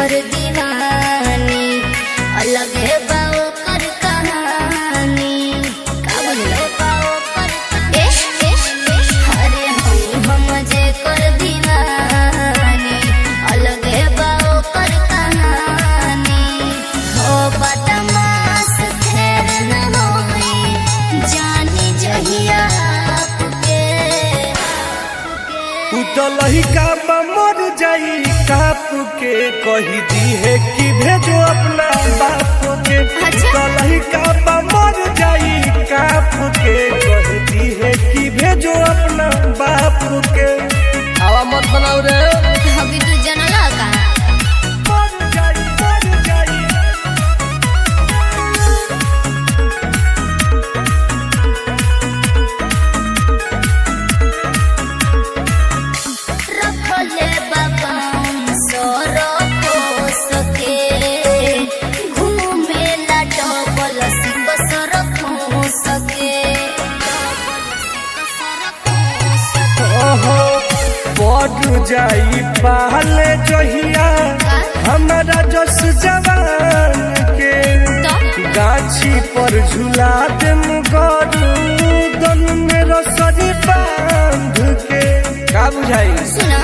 कर दीवानी अलग है बाओ कर कहानी का बोले बाओ कर अरे हम जे कर दीवानी अलग है बाओ कर कहानी हो बदमाश खैर न होई जानी जहिया आपके उतलही का मर जाई काप के कही दी है कि भेजो अपना बाप के। उतलही का मर जाई काप के कही दी है कि भेजो अपना बाप के। हवा मत बनाओ रे अभी तू जनला का मर जाई मर जाई रखले बाबा सोरो को सके घूमे ला डबल सिंगसर को सके ओहो बढ़ जाई पहले जहिया हमारा जस जवान के गाछी पर झूला देम गरुदन में रसरी बांध के। का बुझाई सुना